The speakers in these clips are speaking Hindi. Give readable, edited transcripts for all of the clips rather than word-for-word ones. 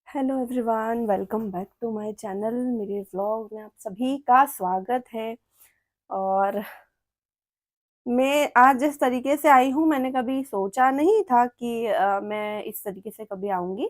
Hello everyone, welcome back to my channel. मेरे व्लॉग में आप सभी का स्वागत है। और मैं आज जिस तरीके से आई हूँ, मैंने कभी सोचा नहीं था कि मैं इस तरीके से कभी आऊँगी।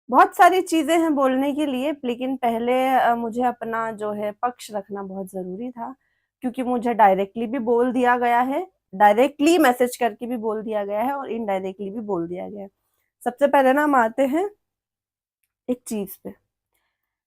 बहुत सारी चीज़ें हैं बोलने के लिए, लेकिन पहले मुझे अपना जो है पक्ष रखना बहुत ज़रूरी था, क्योंकि मुझे डायरेक्टली भी बोल दिया गया है, डायरेक्टली मैसेज करके भी बोल दिया गया है और इनडायरेक्टली भी बोल दिया गया है। सबसे पहले ना हम आते हैं एक चीज़ पे।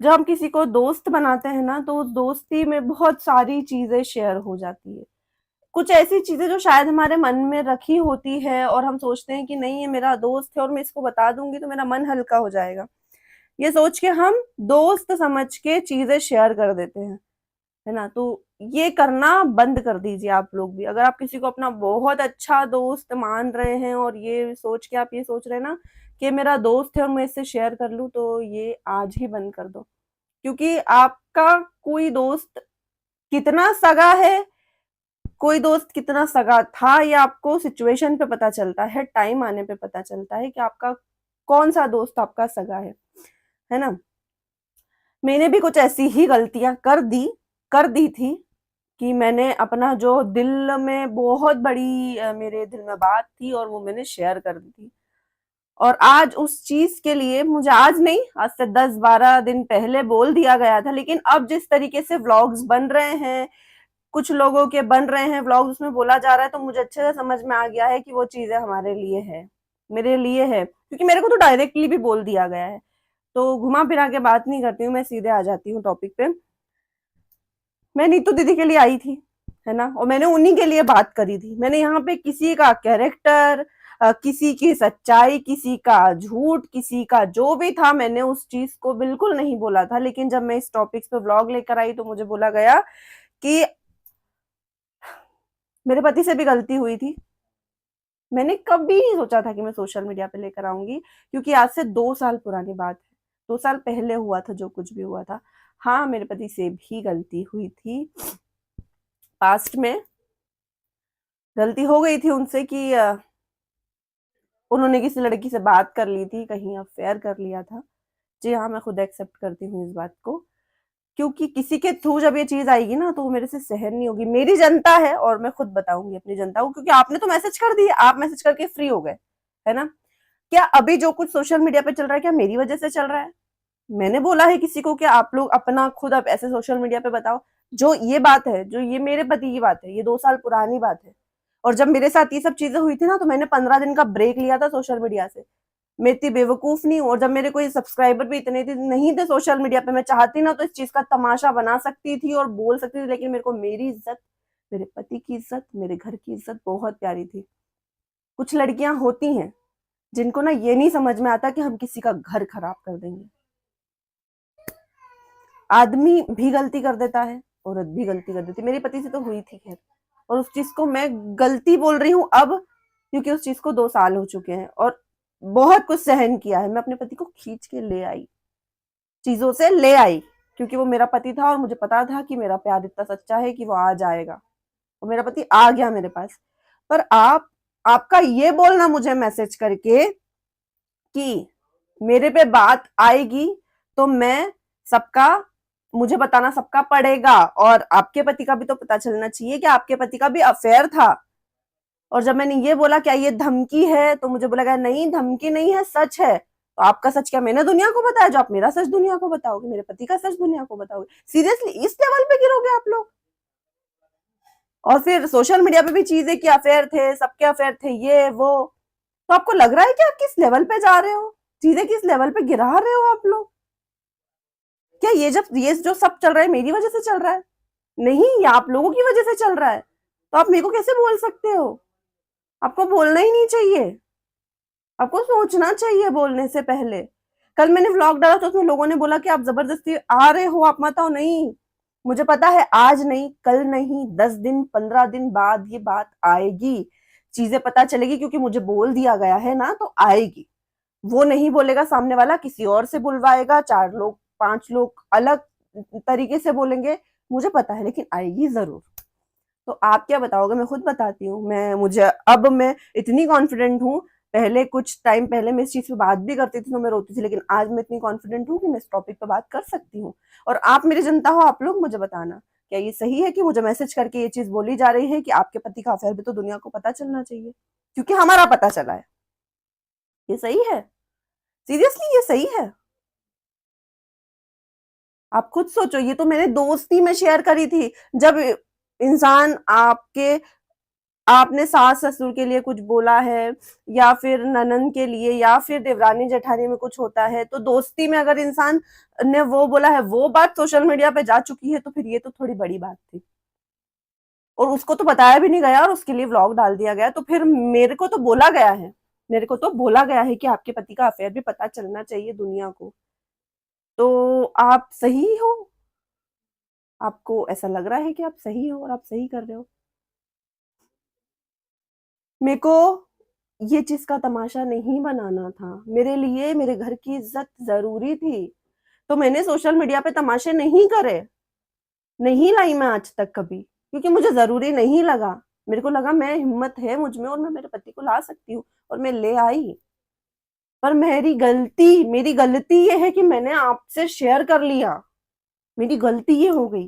जब हम किसी को दोस्त बनाते हैं ना, तो उस दोस्ती में बहुत सारी चीजें शेयर हो जाती है। कुछ ऐसी चीजें जो शायद हमारे मन में रखी होती है और हम सोचते हैं कि नहीं, ये मेरा दोस्त है और मैं इसको बता दूंगी तो मेरा मन हल्का हो जाएगा। ये सोच के हम दोस्त समझ के चीजें शेयर कर देते हैं, है ना। तो ये करना बंद कर दीजिए आप लोग भी। अगर आप किसी को अपना बहुत अच्छा दोस्त मान रहे हैं और ये सोच के आप ये सोच रहे हैं ना कि मेरा दोस्त है और मैं इससे शेयर कर लूं, तो ये आज ही बंद कर दो। क्योंकि आपका कोई दोस्त कितना सगा है, कोई दोस्त कितना सगा था, ये आपको सिचुएशन पे पता चलता है, टाइम आने पे पता चलता है कि आपका कौन सा दोस्त आपका सगा है ना। मैंने भी कुछ ऐसी ही गलतियां कर दी थी कि मैंने अपना जो दिल में बहुत बड़ी मेरे दिल में बात थी और वो मैंने शेयर कर दी थी। और आज उस चीज के लिए मुझे, आज नहीं, आज से 10-12 दिन पहले बोल दिया गया था, लेकिन अब जिस तरीके से व्लॉग्स बन रहे हैं, कुछ लोगों के बन रहे हैं व्लॉग्स, उसमें बोला जा रहा है, तो मुझे अच्छे से समझ में आ गया है कि वो चीजें हमारे लिए है, मेरे लिए है, क्योंकि मेरे को तो डायरेक्टली भी बोल दिया गया है। तो घुमा फिरा के बात नहीं करती हूँ, मैं सीधे आ जाती हूँ टॉपिक पे। मैं नीतू दीदी के लिए आई थी, है ना, और मैंने उन्हीं के लिए बात करी थी। मैंने यहाँ पे किसी का कैरेक्टर, किसी की सच्चाई, किसी का झूठ, किसी का जो भी था, मैंने उस चीज को बिल्कुल नहीं बोला था। लेकिन जब मैं इस टॉपिक पे व्लॉग लेकर आई तो मुझे बोला गया कि मेरे पति से भी गलती हुई थी। मैंने कभी नहीं सोचा था कि मैं सोशल मीडिया पे लेकर आऊंगी, क्योंकि आज से 2 साल पुरानी बात है। 2 साल पहले हुआ था जो कुछ भी हुआ था। हाँ, मेरे पति से भी गलती हुई थी पास्ट में। गलती हो गई थी उनसे कि उन्होंने किसी लड़की से बात कर ली थी, कहीं अफेयर कर लिया था। जी हाँ, मैं खुद एक्सेप्ट करती हूँ इस बात को, क्योंकि किसी के थ्रू जब ये चीज आएगी ना, तो वो मेरे से सहन नहीं होगी। मेरी जनता है और मैं खुद बताऊंगी अपनी जनता को, क्योंकि आपने तो मैसेज कर दिया, आप मैसेज करके फ्री हो गए, है ना। क्या अभी जो कुछ सोशल मीडिया पे चल रहा है, क्या मेरी वजह से चल रहा है? मैंने बोला है किसी को कि आप लोग अपना खुद आप ऐसे सोशल मीडिया पे बताओ? जो ये बात है, जो ये मेरे पति की बात है, ये 2 साल पुरानी बात है। और जब मेरे साथ ये सब चीजें हुई थी ना, तो मैंने 15 दिन का ब्रेक लिया था सोशल मीडिया से। मैं इतनी बेवकूफ नहीं हूँ। और जब मेरे कोई सब्सक्राइबर भी इतने नहीं थे सोशल मीडिया पे, मैं चाहती ना तो इस चीज का तमाशा बना सकती थी और बोल सकती थी, लेकिन मेरे को मेरी इज्जत, मेरे पति की इज्जत, मेरे घर की इज्जत बहुत प्यारी थी। कुछ लड़कियां होती हैं जिनको ना ये नहीं समझ में आता कि हम किसी का घर खराब कर देंगे। आदमी भी गलती कर देता है, औरत भी गलती कर देती है। मेरे पति से तो हुई थी खैर, और उस चीज को मैं गलती बोल रही हूँ अब, क्योंकि उस चीज को 2 साल हो चुके हैं और बहुत कुछ सहन किया है। मैं अपने पति को खींच के ले आई, चीजों से ले आई, क्योंकि वो मेरा पति था और मुझे पता था कि मेरा प्यार इतना सच्चा है कि वो आ जाएगा। और मेरा पति आ गया मेरे पास। पर आपका ये बोलना मुझे मैसेज करके कि मेरे पे बात आएगी, तो मैं सबका, मुझे बताना सबका पड़ेगा। और आपके पति का भी तो पता चलना चाहिए कि आपके पति का भी अफेयर था। और जब मैंने ये बोला क्या ये धमकी है, तो मुझे बोला गया नहीं, धमकी नहीं है, सच है। तो आपका सच क्या मैंने दुनिया को बताया, जो आप मेरा सच दुनिया को बताओगे, मेरे पति का सच दुनिया को बताओगे? सीरियसली इस लेवल पे गिरोगे आप लोग? और फिर सोशल मीडिया पे भी चीजें कि अफेयर थे, सबके अफेयर थे, ये वो। तो आपको लग रहा है कि आप किस लेवल पे जा रहे हो, चीजें किस लेवल पे गिरा रहे हो आप लोग? क्या ये जो सब चल रहा है मेरी वजह से चल रहा है? नहीं, ये आप लोगों की वजह से चल रहा है। तो आप मेरे को कैसे बोल सकते हो? आपको बोलना ही नहीं चाहिए, आपको सोचना चाहिए बोलने से पहले। कल मैंने व्लॉग डाला तो उसमें लोगों ने बोला कि आप जबरदस्ती आ रहे हो, आप मत आओ। नहीं, मुझे पता है आज नहीं, कल नहीं, 10 दिन 15 दिन बाद ये बात आएगी, चीजें पता चलेगी, क्योंकि मुझे बोल दिया गया है ना, तो आएगी। वो नहीं बोलेगा सामने वाला, किसी और से बुलवाएगा, 4 लोग 5 लोग अलग तरीके से बोलेंगे, मुझे पता है, लेकिन आएगी जरूर। तो आप क्या बताओगे? मैं खुद बताती हूँ। मैं इतनी कॉन्फिडेंट हूँ पहले कुछ टाइम पहले मैं इस चीज पे बात भी करती थी तो मैं रोती थी, लेकिन आज मैं इतनी कॉन्फिडेंट हूँ कि मैं इस टॉपिक पे बात कर सकती हूँ। और आप मेरी जनता हो, आप लोग मुझे बताना, क्या ये सही है कि मुझे मैसेज करके ये चीज बोली जा रही है कि आपके पति का अफेयर भी तो दुनिया को पता चलना चाहिए, क्योंकि हमारा पता चला है? ये सही है? सीरियसली ये सही है? आप खुद सोचो, ये तो मैंने दोस्ती में शेयर करी थी। जब इंसान आपके आपने सास ससुर के लिए कुछ बोला है, या फिर ननन के लिए, या फिर देवरानी जेठानी में कुछ होता है, तो दोस्ती में अगर इंसान ने वो बोला है, वो बात सोशल मीडिया पे जा चुकी है, तो फिर ये तो थोड़ी बड़ी बात थी। और उसको तो बताया भी नहीं गया और उसके लिए व्लॉग डाल दिया गया। तो फिर मेरे को तो बोला गया है, मेरे को तो बोला गया है कि आपके पति का अफेयर भी पता चलना चाहिए दुनिया को। तो आप सही हो? आपको ऐसा लग रहा है कि आप सही हो और आप सही कर रहे हो? मेरे को ये चीज का तमाशा नहीं बनाना था। मेरे लिए मेरे घर की इज्जत जरूरी थी, तो मैंने सोशल मीडिया पे तमाशे नहीं करे, नहीं लाई मैं आज तक कभी, क्योंकि मुझे जरूरी नहीं लगा। मेरे को लगा मैं हिम्मत है मुझ में और मैं मेरे पति को ला सकती हूँ, और मैं ले आई। पर मेरी गलती ये है कि मैंने आपसे शेयर कर लिया। मेरी गलती ये हो गई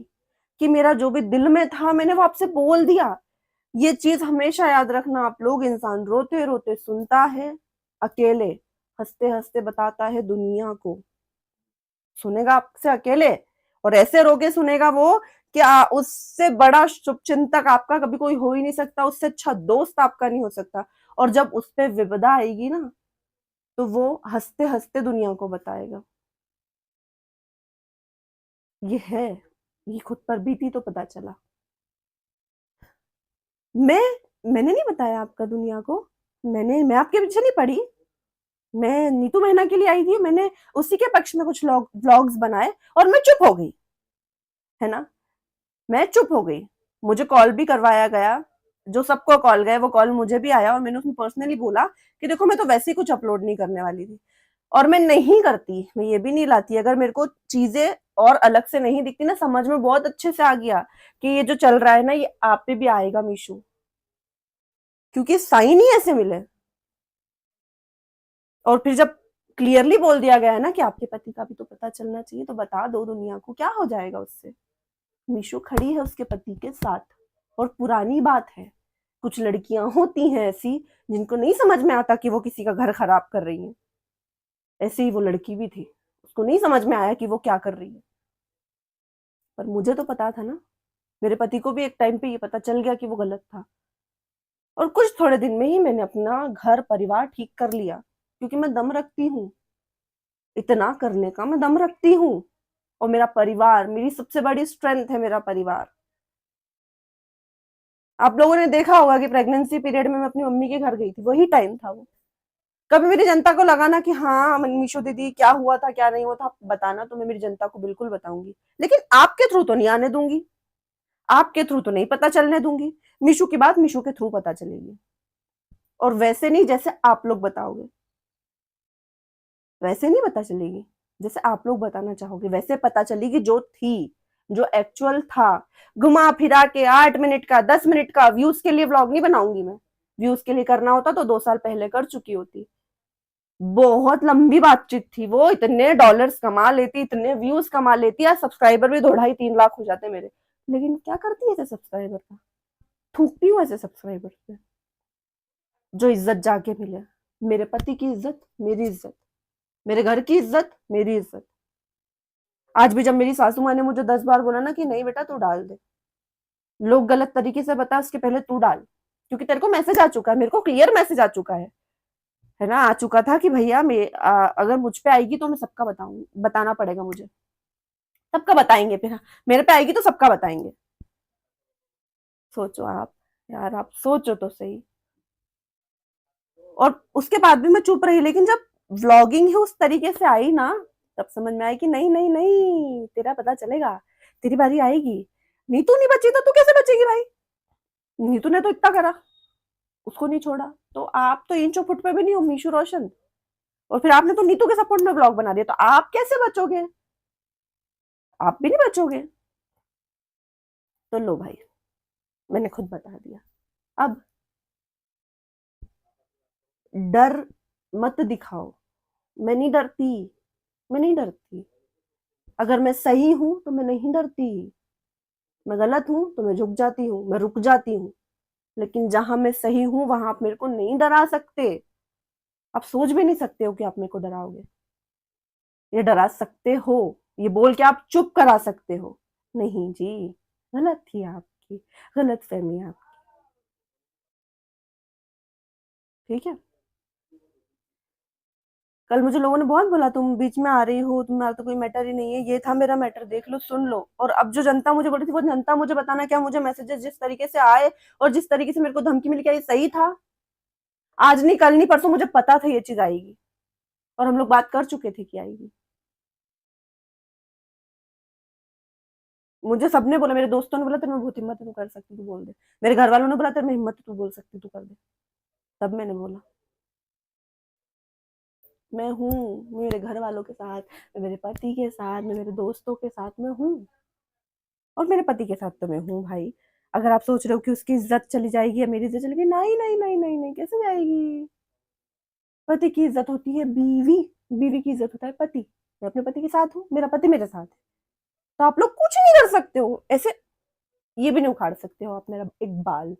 कि मेरा जो भी दिल में था मैंने वो आपसे बोल दिया। ये चीज हमेशा याद रखना आप लोग, इंसान रोते रोते सुनता है, अकेले हंसते हंसते बताता है दुनिया को। सुनेगा आपसे अकेले, और ऐसे रोके सुनेगा वो कि उससे बड़ा शुभचिंतक आपका कभी कोई हो ही नहीं सकता, उससे अच्छा दोस्त आपका नहीं हो सकता। और जब उस पे विपदा आएगी ना, तो वो हंसते हंसते दुनिया को बताएगा। ये है, ये खुद पर बीती तो पता चला। मैं मैंने नहीं बताया आपका दुनिया को। मैं आपके पीछे नहीं पड़ी। मैं नीतू महीना के लिए आई थी, मैंने उसी के पक्ष में कुछ व्लॉग्स बनाए और मैं चुप हो गई, है ना? मैं चुप हो गई। मुझे कॉल भी करवाया गया, जो सबको कॉल गए वो कॉल मुझे भी आया, और मैंने उसमें पर्सनली बोला कि देखो मैं तो वैसे ही कुछ अपलोड नहीं करने वाली थी, और मैं नहीं करती, मैं ये भी नहीं लाती। अगर मेरे को चीजें और अलग से नहीं दिखती ना, समझ में बहुत अच्छे से आ गया कि ये जो चल रहा है ना ये आप पे भी आएगा मीशू, क्योंकि साइन ही ऐसे मिले। और फिर जब क्लियरली बोल दिया गया है ना कि आपके पति का भी तो पता चलना चाहिए, तो बता दो दुनिया को, क्या हो जाएगा उससे? मीशू खड़ी है उसके पति के साथ। और पुरानी बात है, कुछ लड़कियां होती हैं ऐसी जिनको नहीं समझ में आता कि वो किसी का घर खराब कर रही हैं। ऐसे ही वो लड़की भी थी, उसको नहीं समझ में आया कि वो क्या कर रही है। पर मुझे तो पता था ना, मेरे पति को भी एक टाइम पे ये पता चल गया कि वो गलत था। और कुछ थोड़े दिन में ही मैंने अपना घर परिवार ठीक कर लिया, क्योंकि मैं दम रखती हूँ, इतना करने का मैं दम रखती हूँ। और मेरा परिवार मेरी सबसे बड़ी स्ट्रेंथ है, मेरा परिवार। आप लोगों ने देखा होगा कि प्रेगनेंसी पीरियड में मैं अपनी मम्मी के घर गई थी, वही टाइम था वो। कभी मेरी जनता को लगा ना कि हाँ मीशो दीदी क्या हुआ था क्या नहीं हुआ था, आप बताना, तो मैं मेरी जनता को बिल्कुल बताऊंगी, लेकिन आपके थ्रू तो नहीं आने दूंगी, आपके थ्रू तो नहीं पता चलने दूंगी। मीशू की बात मीशू के थ्रू पता चलेगी, और वैसे नहीं जैसे आप लोग बताओगे, वैसे नहीं पता चलेगी। जैसे आप लोग बताना चाहोगे वैसे पता चलेगी, जो थी, जो एक्चुअल था। घुमा फिरा के 8 मिनट का 10 मिनट का व्यूज के लिए व्लॉग नहीं बनाऊंगी मैं। व्यूज के लिए करना होता तो 2 साल पहले कर चुकी होती। बहुत लंबी बातचीत थी वो, इतने डॉलर्स कमा लेती, इतने व्यूज कमा लेती, या सब्सक्राइबर भी 2-2.5-3 लाख हो जाते मेरे। लेकिन क्या करती है ऐसे सब्सक्राइबर का? थूकती हूँ ऐसे सब्सक्राइबर पे। जो इज्जत जाके मिले, मेरे पति की इज्जत मेरी इज्जत, मेरे घर की इज्जत मेरी इज्जत। आज भी जब मेरी सासू माँ ने मुझे 10 बार बोला ना कि नहीं बेटा तू डाल दे, लोग गलत तरीके से बता, उसके पहले तू डाल, क्योंकि तेरे को मैसेज आ चुका है, मेरे को क्लियर मैसेज आ चुका है ना, आ चुका था कि भैया अगर मुझ पे आएगी तो मैं सबका बताऊंगी, बताना पड़ेगा मुझे, सबका बताएंगे फिर। हाँ, मेरे पे आएगी तो सबका बताएंगे। सोचो आप, यार आप सोचो तो सही। और उसके बाद भी मैं चुप रही, लेकिन जब व्लॉगिंग ही उस तरीके से आई ना, तब समझ में आई कि नहीं नहीं नहीं, तेरा पता चलेगा, तेरी बारी आएगी। नीतू नहीं बची तो तू कैसे बचेगी भाई? नीतू ने तो इतना करा, उसको नहीं छोड़ा, तो आप तो इंचो फुट पे भी नहीं हो मीशू रोशन। और फिर आपने तो नीतू के सपोर्ट में ब्लॉग बना दिया, तो आप कैसे बचोगे? आप भी नहीं बचोगे। तो लो भाई, मैंने खुद बता दिया। अब डर मत दिखाओ। मैं नहीं डरती, मैं नहीं डरती। अगर मैं सही हूं तो मैं नहीं डरती, मैं गलत हूं तो मैं झुक जाती हूँ, मैं रुक जाती हूँ। लेकिन जहां मैं सही हूं वहां आप मेरे को नहीं डरा सकते। आप सोच भी नहीं सकते हो कि आप मेरे को डराओगे। ये डरा सकते हो, ये बोल के आप चुप करा सकते हो। नहीं जी, गलत थी आपकी, गलत फहमी है आपकी। ठीक है। कल मुझे लोगों ने बहुत बोला तुम बीच में आ रही हो, तुम्हारा तो कोई मैटर ही नहीं है। ये था मेरा मैटर, देख लो, सुन लो। और अब जो जनता मुझे बोल रही थी, वो जनता मुझे बताना क्या मुझे मैसेजेस जिस तरीके से आए और जिस तरीके से मेरे को धमकी मिली, क्या ये सही था? आज नहीं, कल नहीं, परसों मुझे पता था ये चीज आएगी और हम लोग बात कर चुके थे कि आएगी। मुझे सबने बोला, मेरे दोस्तों ने बोला तेरे में बहुत हिम्मत है, तू कर सकती, तू बोल दे। मेरे घर वालों ने बोला तेरे में हिम्मत है, तू बोल सकती, तू कर दे। तब मैंने बोला मैं हूँ, मेरे घर वालों के साथ, मैं मेरे पति के साथ, मैं मेरे दोस्तों के साथ में हूँ। और मेरे पति के साथ तो मैं हूँ भाई। अगर आप सोच रहे हो कि उसकी इज्जत चली जाएगी या मेरी इज्जत चलेगी, नहीं नहीं नहीं नहीं नहीं, कैसे जाएगी? पति की इज्जत होती है बीवी, बीवी की इज्जत होता है पति। मैं अपने पति के साथ हूँ, मेरा पति मेरे साथ है। तो आप लोग कुछ नहीं कर सकते हो ऐसे, ये भी नहीं उखाड़ सकते हो आप मेरा एक बाल।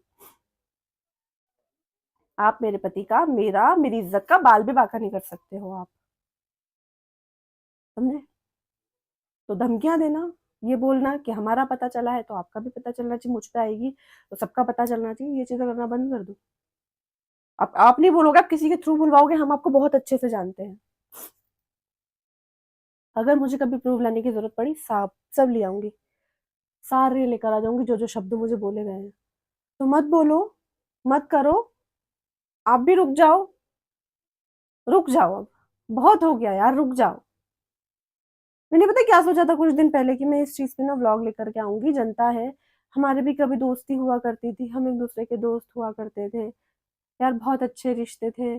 आप मेरे पति का, मेरी इज्जत का बाल भी बांका नहीं कर सकते हो आप, समझे? तो धमकियां देना, ये बोलना कि हमारा पता चला है तो आपका भी पता चलना चाहिए, मुझ पे आएगी तो सबका पता चलना चाहिए, ये चीजें करना बंद कर दो। आप नहीं बोलोगे, आप किसी के थ्रू बुलवाओगे, हम आपको बहुत अच्छे से जानते हैं। अगर मुझे कभी प्रूफ लाने की जरूरत पड़ी, सब ले आऊंगी, सारे लेकर आ जाऊंगी, जो जो शब्द मुझे बोले गए हैं। तो मत बोलो, मत करो, आप भी रुक जाओ, रुक जाओ अब, बहुत हो गया यार, रुक जाओ। मैंने पता क्या सोचा था कुछ दिन पहले कि मैं इस चीज पे ना व्लॉग लेकर के आऊंगी। जनता है, हमारे भी कभी दोस्ती हुआ करती थी, हम एक दूसरे के दोस्त हुआ करते थे यार, बहुत अच्छे रिश्ते थे।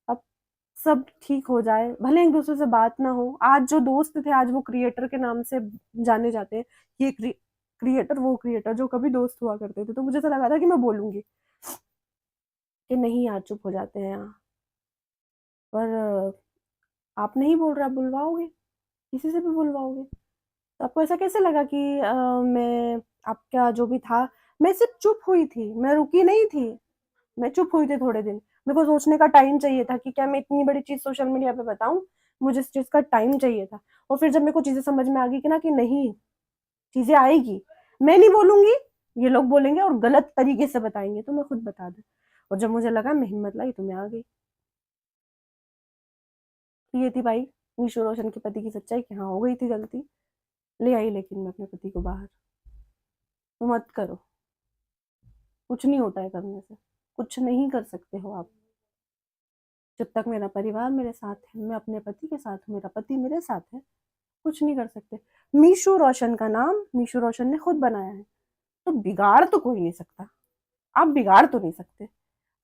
अब सब ठीक हो जाए, भले एक दूसरे से बात ना हो, आज जो दोस्त थे आज वो क्रिएटर के नाम से जाने जाते हैं। ये क्रिएटर, वो क्रिएटर जो कभी दोस्त हुआ करते थे। तो मुझे तो लगा था कि मैं बोलूंगी कि नहीं यार, चुप हो जाते हैं यहाँ। पर आप नहीं बोल रहे, आप बुलवाओगे, किसी से भी बुलवाओगे। तो आपको ऐसा कैसे लगा कि मैं, आपका जो भी था, मैं सिर्फ चुप हुई थी, मैं रुकी नहीं थी। मैं चुप हुई थी थोड़े दिन, मेरे को सोचने का टाइम चाहिए था कि क्या मैं इतनी बड़ी चीज सोशल मीडिया पे बताऊं। मुझे इस चीज का टाइम चाहिए था। और फिर जब मेरे को चीजें समझ में आ गई कि ना, कि नहीं, चीजें आएगी, मैं नहीं बोलूंगी, ये लोग बोलेंगे और गलत तरीके से बताएंगे, तो मैं खुद बता दूं। और जब मुझे लगा, मैं हिम्मत लाई, तो मैं आ गई। तो ये थी भाई मीशू रोशन के पति की सच्चाई, कि हाँ, हो गई थी गलती, ले आई लेकिन मैं अपने पति को बाहर। तो मत करो, कुछ नहीं होता है करने से, कुछ नहीं कर सकते हो आप। जब तक मेरा परिवार मेरे साथ है, मैं अपने पति के साथ हूँ, मेरा पति मेरे साथ है, कुछ नहीं कर सकते। मीशू रोशन का नाम मीशू रोशन ने खुद बनाया है, तो बिगाड़ तो कोई नहीं सकता। आप बिगाड़ तो नहीं सकते।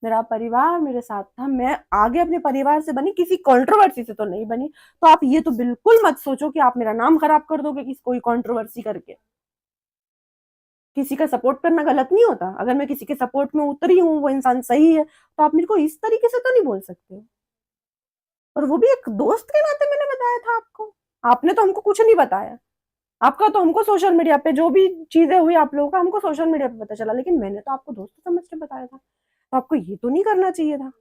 मेरा परिवार मेरे साथ था, मैं आगे अपने परिवार से बनी, किसी कंट्रोवर्सी से तो नहीं बनी। तो आप ये तो बिल्कुल मत सोचो कि आप मेरा नाम खराब कर दोगे किसी कोई कंट्रोवर्सी करके। किसी का सपोर्ट करना गलत नहीं होता। अगर मैं किसी के सपोर्ट में उतरी हूँ, वो इंसान सही है, तो आप मेरे को इस तरीके से तो नहीं बोल सकते। और वो भी एक दोस्त के नाते मैंने बताया था आपको, आपने तो हमको कुछ नहीं बताया। आपका तो हमको सोशल मीडिया पे जो भी चीजें हुई आप लोगों का, हमको सोशल मीडिया पे पता चला, लेकिन मैंने तो आपको दोस्त समझ के बताया था। तो आपको ये तो नहीं करना चाहिए था,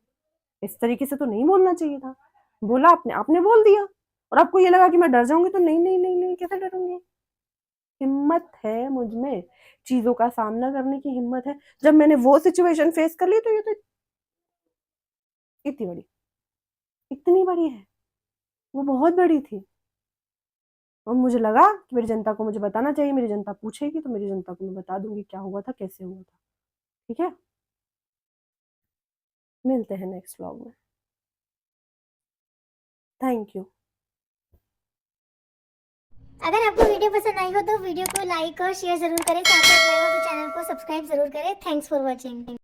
इस तरीके से तो नहीं बोलना चाहिए था। बोला आपने, आपने बोल दिया, और आपको ये लगा कि मैं डर जाऊंगी। तो नहीं नहीं नहीं नहीं, कैसे डरूंगी? हिम्मत है मुझ में, चीजों का सामना करने की हिम्मत है। जब मैंने वो सिचुएशन फेस कर ली, तो ये तो इतनी बड़ी, इतनी बड़ी है, वो बहुत बड़ी थी। और मुझे लगा कि मेरी जनता को मुझे बताना चाहिए, मेरी जनता पूछेगी तो मेरी जनता को मैं बता दूंगी क्या हुआ था, कैसे हुआ था। ठीक है, मिलते हैं नेक्स्ट व्लॉग में। Thank you. अगर आपको वीडियो पसंद आई हो तो वीडियो को लाइक और शेयर जरूर करें, साथ साथ नए हो तो चैनल को सब्सक्राइब जरूर करें। Thanks for watching.